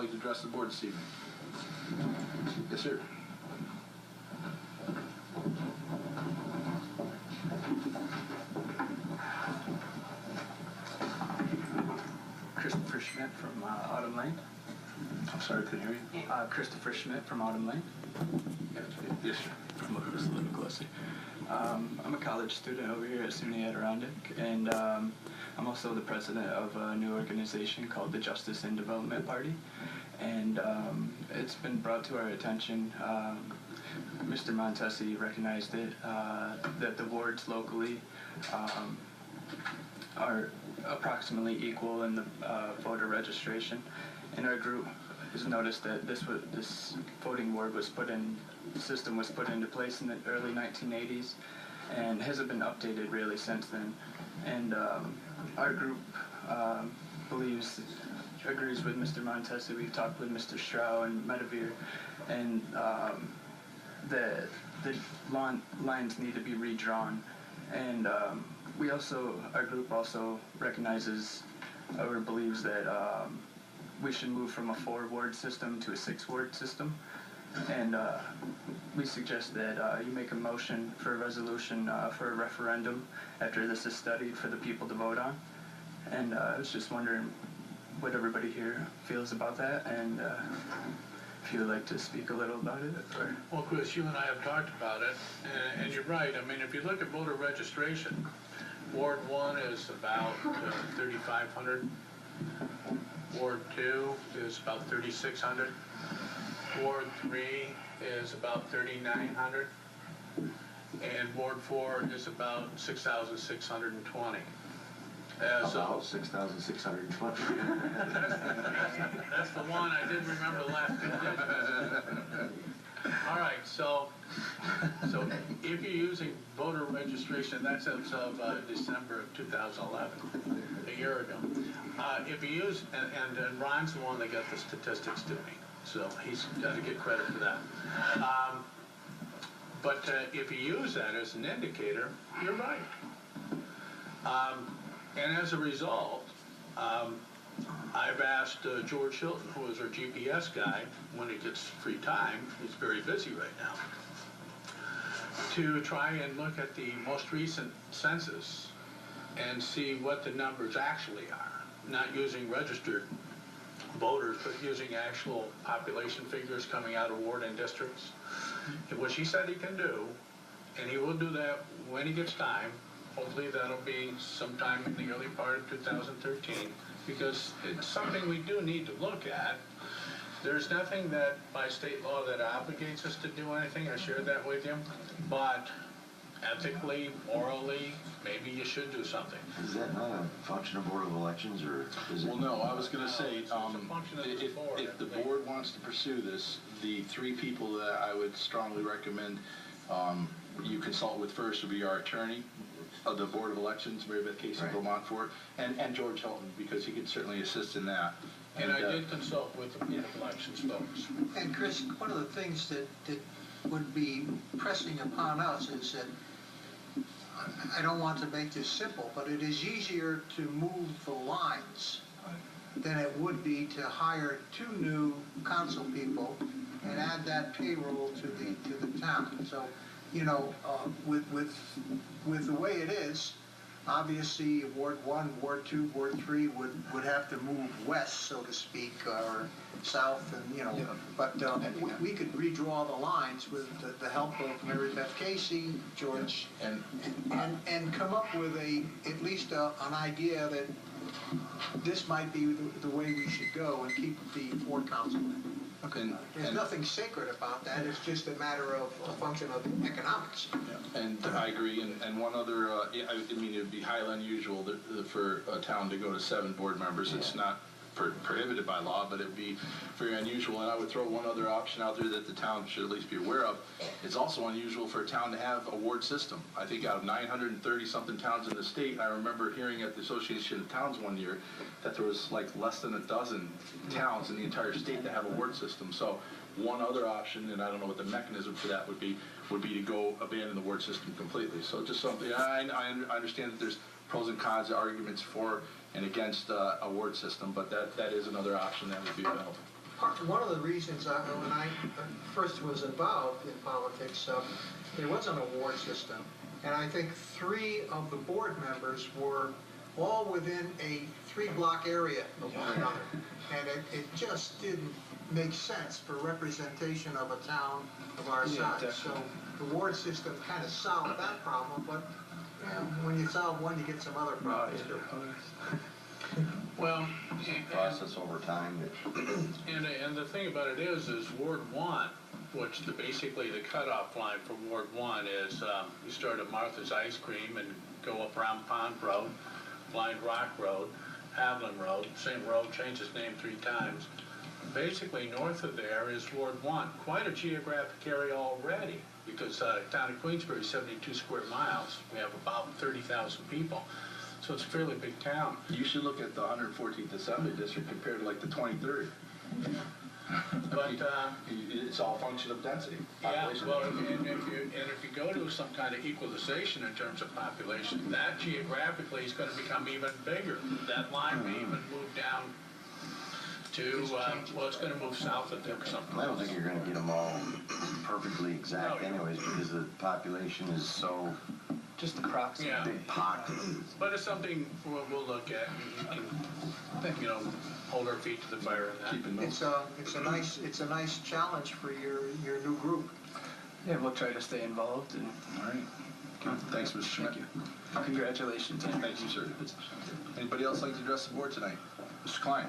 like to address the board this evening? Yes, sir. Christopher Schmidt from Autumn Lane. I'm sorry, I couldn't hear you. Christopher Schmidt from Autumn Lane. Yes, sir. I'm looking just a little closer. I'm a college student over here at SUNY Adirondack, and I'm also the president of a new organization called the Justice and Development Party. And it's been brought to our attention, Mr. Montesi recognized it, that the wards locally are approximately equal in the voter registration. And our group has noticed that this voting ward system was put into place in the early 1980s and hasn't been updated really since then. And our group agrees with Mr. Montesi. We've talked with Mr. Strau and Medivere, and the lines need to be redrawn. And our group also recognizes or believes that we should move from a 4-ward system to a 6-ward system. And we suggest that you make a motion for a resolution for a referendum after this is studied for the people to vote on. And I was just wondering what everybody here feels about that, and if you would like to speak a little about it. Or... Well, Chris, you and I have talked about it, and you're right. I mean, if you look at voter registration, Ward 1 is about 3,500. Ward 2 is about 3,600. Ward 3 is about 3,900. And Ward 4 is about 6,620. About 6,620. That's the one. I didn't remember the last 2 digits. All right, so if you're using voter registration, that's as of December of 2011, a year ago. If you use, and Ron's the one that got the statistics to me, so he's got to get credit for that. But if you use that as an indicator, you're right. And as a result, I've asked George Hilton, who is our GPS guy, when he gets free time, he's very busy right now, to try and look at the most recent census and see what the numbers actually are, not using registered voters, but using actual population figures coming out of ward and districts, which he said he can do, and he will do that when he gets time. Hopefully that'll be sometime in the early part of 2013, because it's something we do need to look at. There's nothing that by state law that obligates us to do anything. I shared that with you, but ethically, morally, maybe you should do something. Is that not a function of Board of Elections, or is it? Well, no, I was going to say, it's a function of the board, if the board wants to pursue this, the 3 people that I would strongly recommend you consult with first would be our attorney of the Board of Elections, Mary Beth Casey, Right. Vermont Fort, and George Hilton, because he can certainly assist in that. And I did consult with the Board of Elections folks. And Chris, one of the things that would be pressing upon us is that, I don't want to make this simple, but it is easier to move the lines than it would be to hire 2 new council people and add that payroll to the town. So, you know, with the way it is, obviously Ward 1, Ward 2, Ward 3 would have to move west, so to speak, or south, and you know. Yeah. But we could redraw the lines with the help of Mary Beth Casey, George, and come up with at least an idea that this might be the way we should go, and keep the 4 councilmen. Okay. There's nothing sacred about that. It's just a matter of a function of economics. Yeah. And I agree. And one other, I mean, it would be highly unusual for a town to go to 7 board members. It's not prohibited by law, but it would be very unusual. And I would throw one other option out there that the town should at least be aware of. It's also unusual for a town to have a ward system. I think out of 930-something towns in the state, I remember hearing at the Association of Towns one year that there was like less than a dozen towns in the entire state that have a ward system. So one other option, and I don't know what the mechanism for that would be to go abandon the ward system completely. So just something, I understand that there's pros and cons, arguments for and against a ward system, but that is another option that would be available. One of the reasons when I first was involved in politics, there was an award system, and I think 3 of the board members were all within a 3-block area of one another, and it just didn't make sense for representation of a town of our size. definitely. So the award system kind of solved that problem, but when you solve one, you get some other problems too. Well, Process over time that and the thing about it is Ward 1, which basically the cutoff line for Ward 1 is you start at Martha's Ice Cream and go up around Pond Road, Blind Rock Road, Haviland Road, same road, changed its name 3 times. Basically north of there is Ward 1, quite a geographic area already, because town of Queensbury is 72 square miles. We have about 30,000 people, so it's a fairly big town. You should look at the 114th Assembly District compared to like the 23rd. But It's all function of density. yeah, Population. well, and if you go to some kind of equalization in terms of population, that geographically is going to become even bigger. That line may even move down to, well, it's going to move south of there or something. I don't think you're gonna get them all perfectly exact anyways, because the population is so Just approximate. Yeah. big pocket. But it's something we'll look at, and we can, hold our feet to the fire on that. Keeping those. It's a nice challenge for your new group. Yeah, we'll try to stay involved, and All right. Good. Thanks, Mr. Schmidt. thank you. Congratulations. Thank you, sir. Anybody else like to address the board tonight? Mr. Klein?